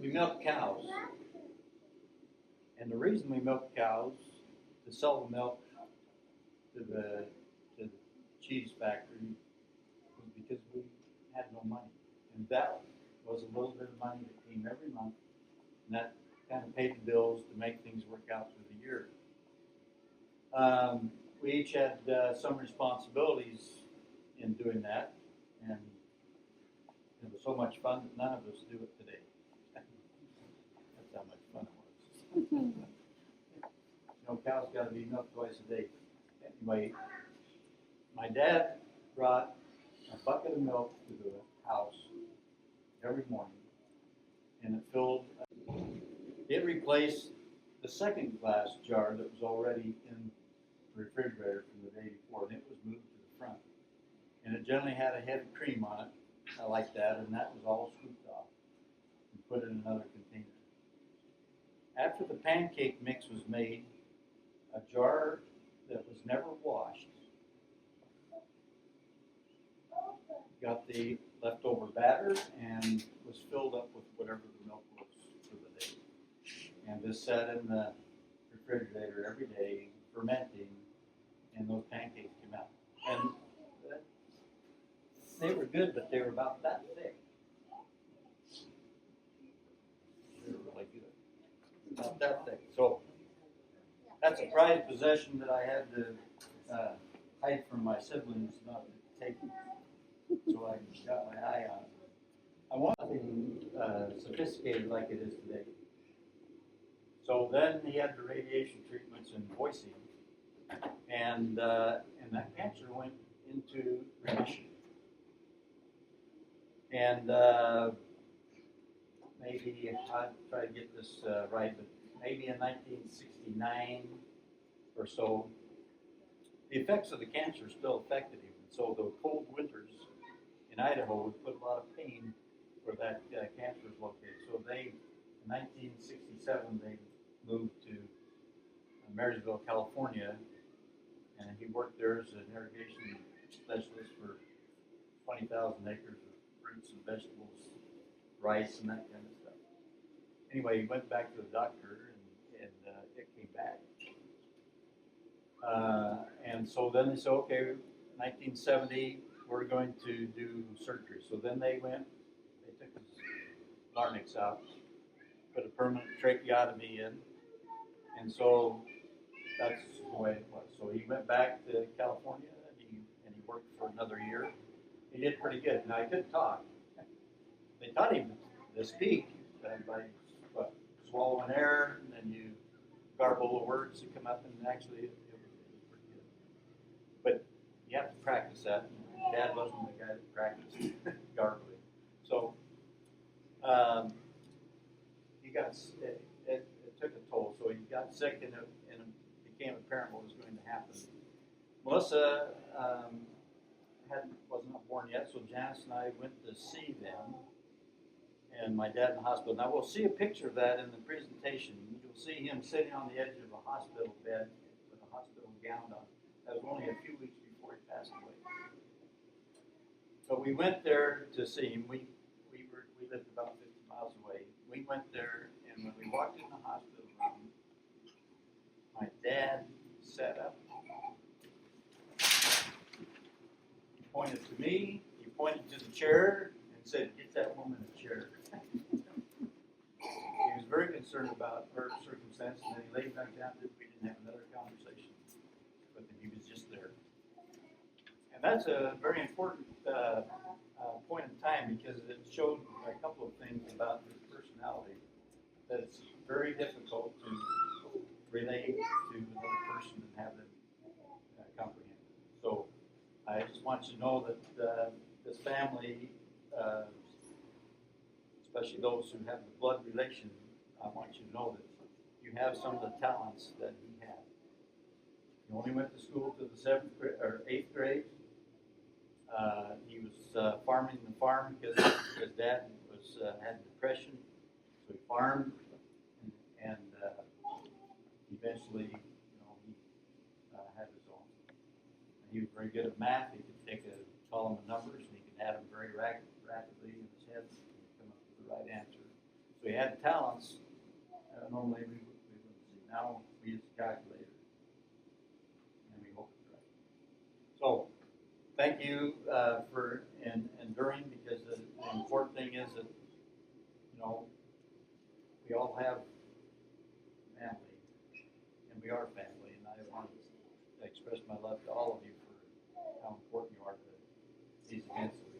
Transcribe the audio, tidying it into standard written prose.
we milk cows, and the reason we milk cows to sell the milk to the cheese factory was because we had no money, and that was a little bit of money that came every month, and that kind of paid the bills to make things work out through the year. We each had some responsibilities in doing that, and it was so much fun that none of us do it today. That's how much fun it was. You know, cows got to be milked twice a day. Anyway, my dad brought a bucket of milk to the house every morning, and it filled. It replaced the second glass jar that was already in the refrigerator from the day before, and it was moved to the front. And it generally had a head of cream on it. I like that, and that was all scooped off and put in another container. After the pancake mix was made, a jar that was never washed got the leftover batter and was filled up with whatever the milk was for the day. And this sat in the refrigerator every day, fermenting, and those pancakes came out. And they were good, but they were about that thick. They were really good. About that thick. So that's a prized possession that I had to hide from my siblings not to take. So I got my eye on it. I want something sophisticated like it is today. So then he had the radiation treatments in Boise, and that cancer went into remission. And maybe I'll try to get this right, but maybe in 1969 or so, the effects of the cancer still affected him. So the cold winters in Idaho would put a lot of pain where that cancer was located. So they, in 1967, they moved to Marysville, California, and he worked there as an irrigation specialist for 20,000 acres of fruits and vegetables, rice, and that kind of stuff. Anyway, he went back to the doctor, and it came back. And so then they said, okay, 1970, we're going to do surgery. So then they took his larynx out, put a permanent tracheotomy in, and so that's the way it was. So he went back to California, and he worked for another year. He did pretty good. Now, he couldn't talk. They taught him to speak by swallowing air, and then you garble the words that come up, and actually it was pretty good. But you have to practice that. Dad wasn't the guy that practiced garbling. So he got it took a toll. So he got sick, and it became apparent what was going to happen. Melissa wasn't born yet, so Janice and I went to see them, and my dad in the hospital. Now we'll see a picture of that in the presentation. You'll see him sitting on the edge of a hospital bed with a hospital gown on. That was only a few weeks before he passed away. So we went there to see him. We lived about 50 miles away. We went there, and when we walked in the hospital room, my dad sat up. He pointed to me. He pointed to the chair and said, "Get that woman a chair." He was very concerned about her circumstance, and then he laid back down. We didn't have another conversation, but he was just there. And that's a very important point in time, because it showed a couple of things about his personality that it's very difficult to relate to another person and have them comprehend. So I just want you to know that this family, especially those who have the blood relation, I want you to know that you have some of the talents that he had. He only went to school to the 8th grade. He was farming the farm because Dad had depression, so he farmed, and eventually, he had his own. He was very good at math. He could take a column of numbers and he could add them very rapidly in his head and come up with the right answer. If we had talents, normally we wouldn't see. Now we use a calculator, and we hope it's right. So, thank you for enduring, because the important thing is that, you know, we all have family, and we are family, and I want to express my love to all of you for how important you are to these events.